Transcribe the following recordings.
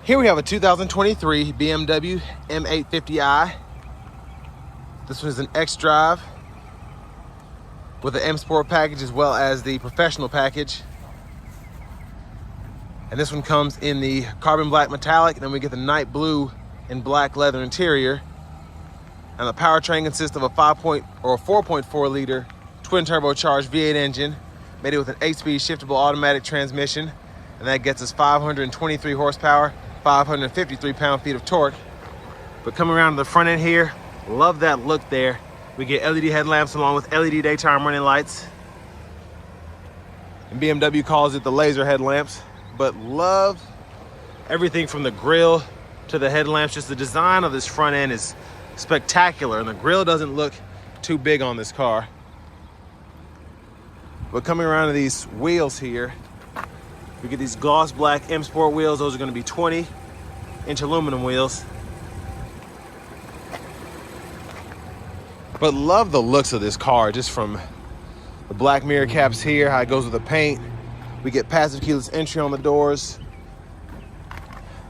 Here we have a 2023 BMW M850i. This one is an X-Drive with the M Sport package as well as the professional package. And this one comes in the carbon black metallic, and then we get the night blue and black leather interior. And the powertrain consists of a 4.4 liter twin turbocharged V8 engine, made it with an 8-speed shiftable automatic transmission, and that gets us 523 horsepower, 553 pound-feet of torque. But coming around to the front end here, love that look there. We get LED headlamps along with LED daytime running lights. And BMW calls it the laser headlamps, but love everything from the grille to the headlamps. Just the design of this front end is spectacular, and the grille doesn't look too big on this car. But coming around to these wheels here, we get these gloss black M Sport wheels. Those are going to be 20-inch aluminum wheels. But love the looks of this car, just from the black mirror caps here, how it goes with the paint. We get passive keyless entry on the doors.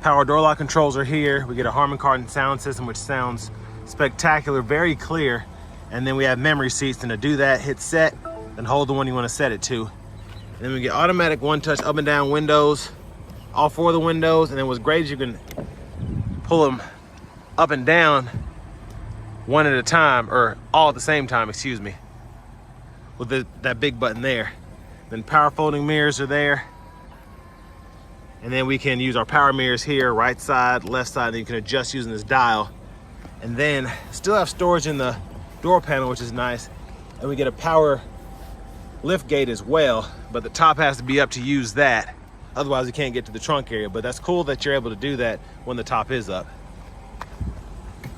Power door lock controls are here. We get a Harman Kardon sound system, which sounds spectacular, very clear. And then we have memory seats, and to do that, hit set and hold the one you want to set it to. And then we get automatic one-touch up and down windows, all four of the windows. And then what's great is you can pull them up and down one at a time, or all at the same time, excuse me, with that big button there. Then power folding mirrors are there. And then we can use our power mirrors here, right side, left side, and you can adjust using this dial. And then still have storage in the door panel, which is nice. And we get a power lift gate as well, but the top has to be up to use that. Otherwise, you can't get to the trunk area. But that's cool that you're able to do that when the top is up.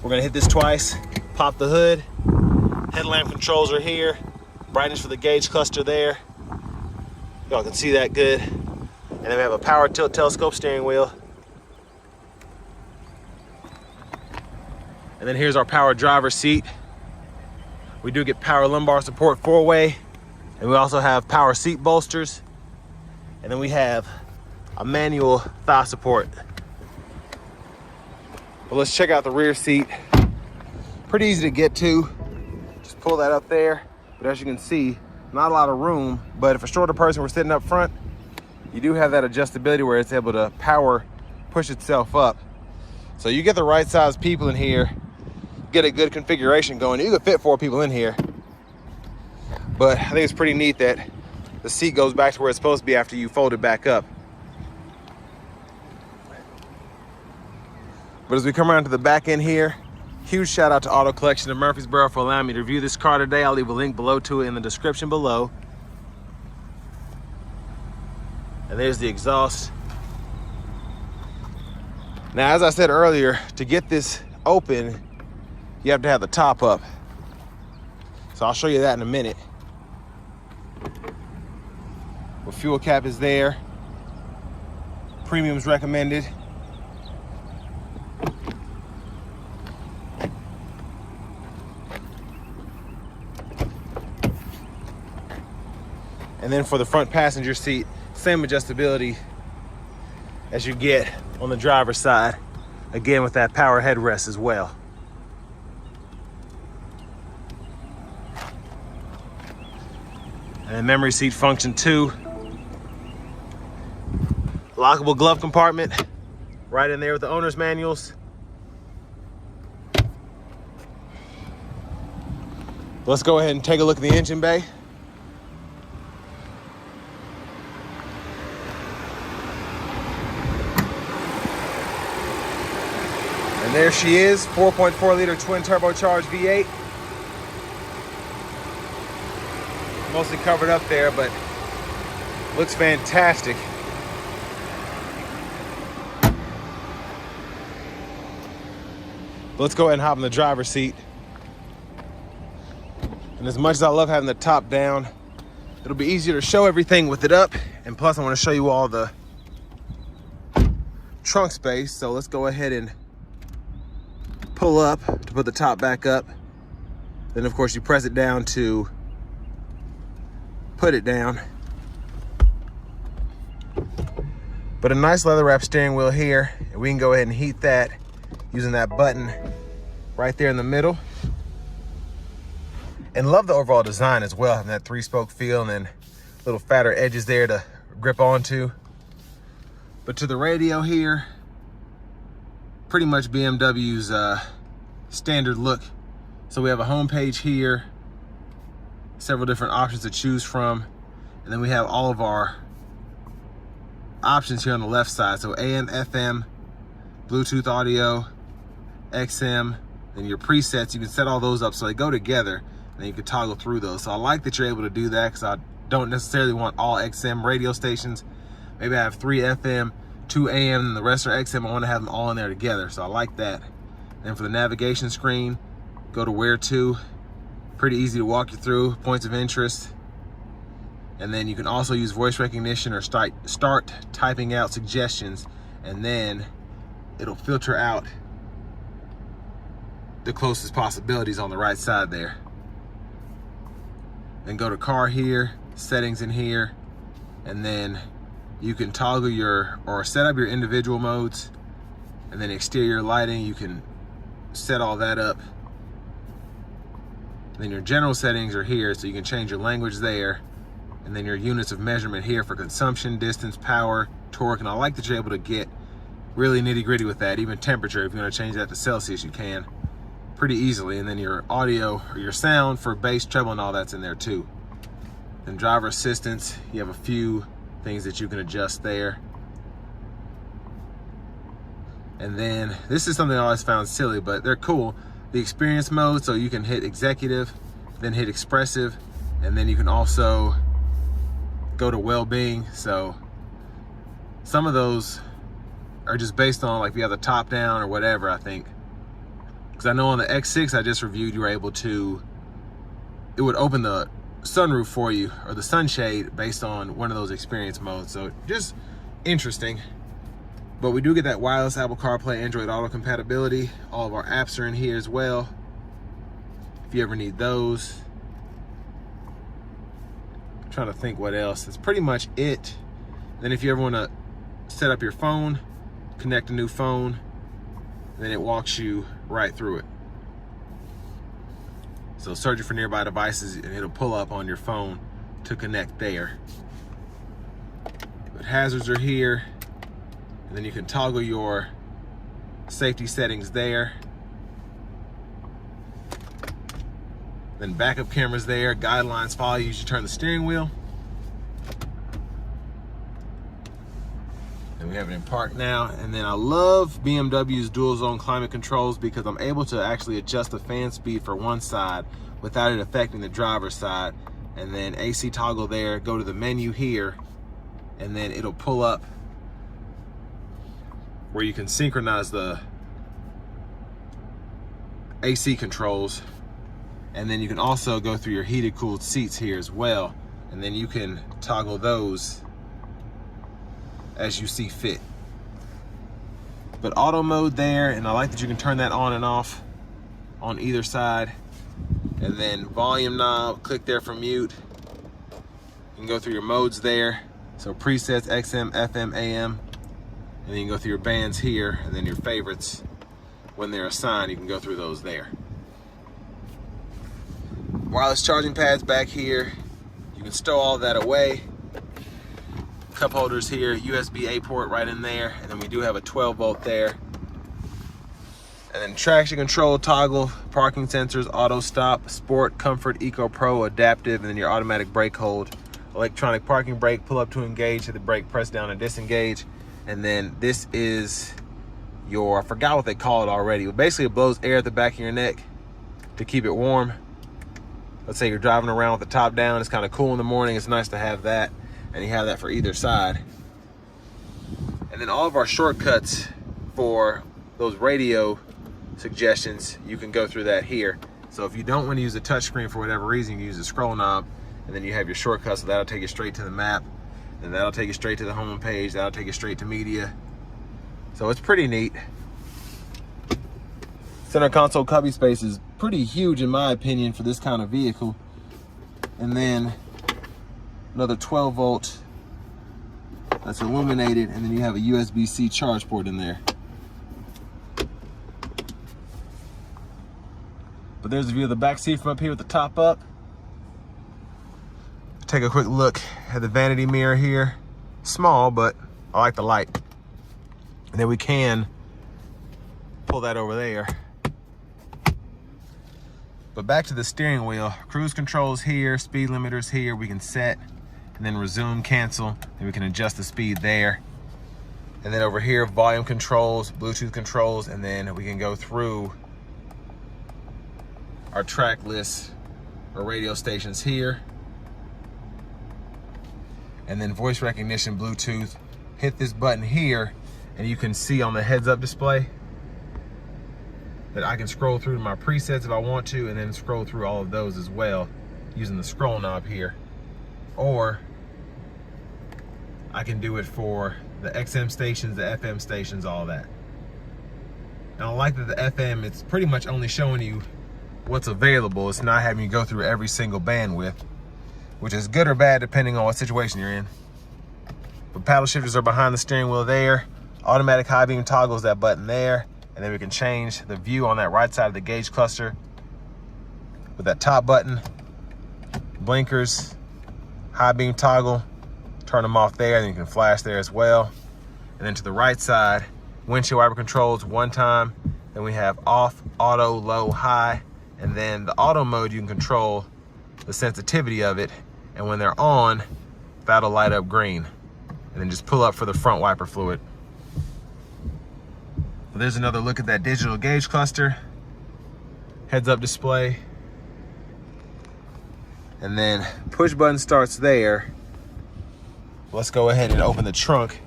We're gonna hit this twice, pop the hood. Headlamp controls are here. Brightness for the gauge cluster there. Y'all can see that good. And then we have a power tilt telescope steering wheel. And then here's our power driver's seat. We do get power lumbar support 4-way. And we also have power seat bolsters. And then we have a manual thigh support. Well, let's check out the rear seat. Pretty easy to get to. Just pull that up there. But as you can see, not a lot of room. But if a shorter person were sitting up front, you do have that adjustability where it's able to power push itself up. So you get the right size people in here, get a good configuration going. You could fit 4 people in here. But I think it's pretty neat that the seat goes back to where it's supposed to be after you fold it back up. But as we come around to the back end here, huge shout out to Auto Collection of Murfreesboro for allowing me to review this car today. I'll leave a link below to it in the description below. And there's the exhaust. Now, as I said earlier, to get this open, you have to have the top up. So I'll show you that in a minute. The fuel cap is there. Premium's recommended. And then for the front passenger seat, same adjustability as you get on the driver's side. Again, with that power headrest as well. And memory seat function 2. Lockable glove compartment right in there with the owner's manuals. Let's go ahead and take a look at the engine bay. And there she is, 4.4 liter twin turbocharged V8. Mostly covered up there, but looks fantastic. Let's go ahead and hop in the driver's seat. And as much as I love having the top down, it'll be easier to show everything with it up. And plus I want to show you all the trunk space. So let's go ahead and pull up to put the top back up. Then of course you press it down to put it down. But a nice leather wrap steering wheel here, and we can go ahead and heat that using that button right there in the middle. And love the overall design as well, having that 3-spoke feel and then little fatter edges there to grip onto. But to the radio here, pretty much BMW's standard look. So we have a home page here, several different options to choose from, and then we have all of our options here on the left side. So AM, FM, Bluetooth audio, XM, then your presets. You can set all those up so they go together, and then you can toggle through those. So I like that you're able to do that, because I don't necessarily want all XM radio stations. Maybe I have 3 FM, 2 AM, and the rest are XM. I want to have them all in there together, so I like that. Then for the navigation screen, go to where to. Pretty easy to walk you through, points of interest. And then you can also use voice recognition or start typing out suggestions, and then it'll filter out the closest possibilities on the right side there. Then go to car here, settings in here, and then you can toggle or set up your individual modes, and then exterior lighting, you can set all that up. And then your general settings are here, so you can change your language there. And then your units of measurement here for consumption, distance, power, torque. And I like that you're able to get really nitty gritty with that. Even temperature, if you want to change that to Celsius, you can pretty easily. And then your audio or your sound for bass, treble, and all that's in there too. Then driver assistance, you have a few things that you can adjust there. And then this is something I always found silly, but they're cool. The experience mode, so you can hit executive, then hit expressive, and then you can also go to well-being. So some of those are just based on, like, if you have the top down or whatever, I think. Because I know on the X6 I just reviewed, you were able to, it would open the sunroof for you, or the sunshade, based on one of those experience modes. So just interesting. But we do get that wireless Apple CarPlay, Android Auto compatibility. All of our apps are in here as well, if you ever need those. I'm trying to think what else. That's pretty much it. Then if you ever want to set up your phone, connect a new phone, then it walks you right through it. So search for nearby devices, and it'll pull up on your phone to connect there. But hazards are here. And then you can toggle your safety settings there. Then backup cameras there, guidelines follow you as you turn the steering wheel. And we have it in park now. And then I love BMW's dual zone climate controls, because I'm able to actually adjust the fan speed for one side without it affecting the driver's side. And then AC toggle there, go to the menu here, and then it'll pull up where you can synchronize the AC controls. And then you can also go through your heated cooled seats here as well, and then you can toggle those as you see fit. But auto mode there, and I like that you can turn that on and off on either side. And then volume knob, click there for mute. You can go through your modes there, so presets, XM, FM, AM. And then you can go through your bands here, and then your favorites, when they're assigned, you can go through those there. Wireless charging pads back here. You can stow all that away. Cup holders here, USB-A port right in there, and then we do have a 12-volt there. And then traction control toggle, parking sensors, auto stop, sport, comfort, eco pro, adaptive, and then your automatic brake hold. Electronic parking brake, pull up to engage, hit the brake, press down and disengage. And then this is your, I forgot what they call it already, but basically it blows air at the back of your neck to keep it warm. Let's say you're driving around with the top down, it's kind of cool in the morning, it's nice to have that, and you have that for either side. And then all of our shortcuts for those radio suggestions, you can go through that here. So if you don't want to use a touchscreen for whatever reason, you can use the scroll knob, and then you have your shortcuts, so that'll take you straight to the map. And that'll take you straight to the home page. That'll take you straight to media. So it's pretty neat. Center console cubby space is pretty huge in my opinion for this kind of vehicle. And then another 12-volt that's illuminated, and then you have a USB-C charge port in there. But there's a view of the back seat from up here with the top up. Take a quick look at the vanity mirror here. Small, but I like the light. And then we can pull that over there. But back to the steering wheel. Cruise controls here, speed limiters here. We can set and then resume, cancel. Then we can adjust the speed there. And then over here, volume controls, Bluetooth controls, and then we can go through our track list or radio stations here. And then voice recognition, Bluetooth. Hit this button here, and you can see on the heads-up display that I can scroll through my presets if I want to, and then scroll through all of those as well using the scroll knob here. Or I can do it for the XM stations, the FM stations, all that. And I like that the FM, it's pretty much only showing you what's available. It's not having you go through every single bandwidth, which is good or bad depending on what situation you're in. But paddle shifters are behind the steering wheel there. Automatic high beam toggles, that button there. And then we can change the view on that right side of the gauge cluster with that top button. Blinkers, high beam toggle, turn them off there, and then you can flash there as well. And then to the right side, windshield wiper controls one time. Then we have off, auto, low, high. And then the auto mode, you can control the sensitivity of it. And when they're on, that'll light up green. And then just pull up for the front wiper fluid. So there's another look at that digital gauge cluster. Heads up display. And then push button starts there. Let's go ahead and open the trunk.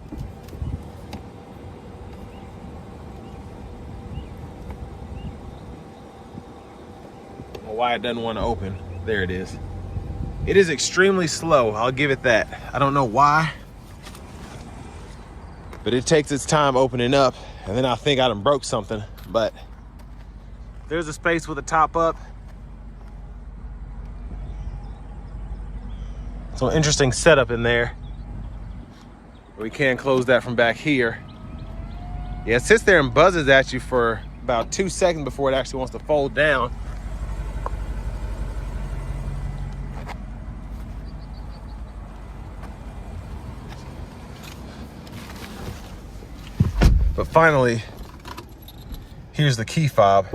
Why it doesn't want to open. There it is. It is extremely slow, I'll give it that. I don't know why, but it takes its time opening up, and then I think I done broke something. But there's a space with the top up. So interesting setup in there. We can close that from back here. Yeah, it sits there and buzzes at you for about 2 seconds before it actually wants to fold down. But finally, here's the key fob.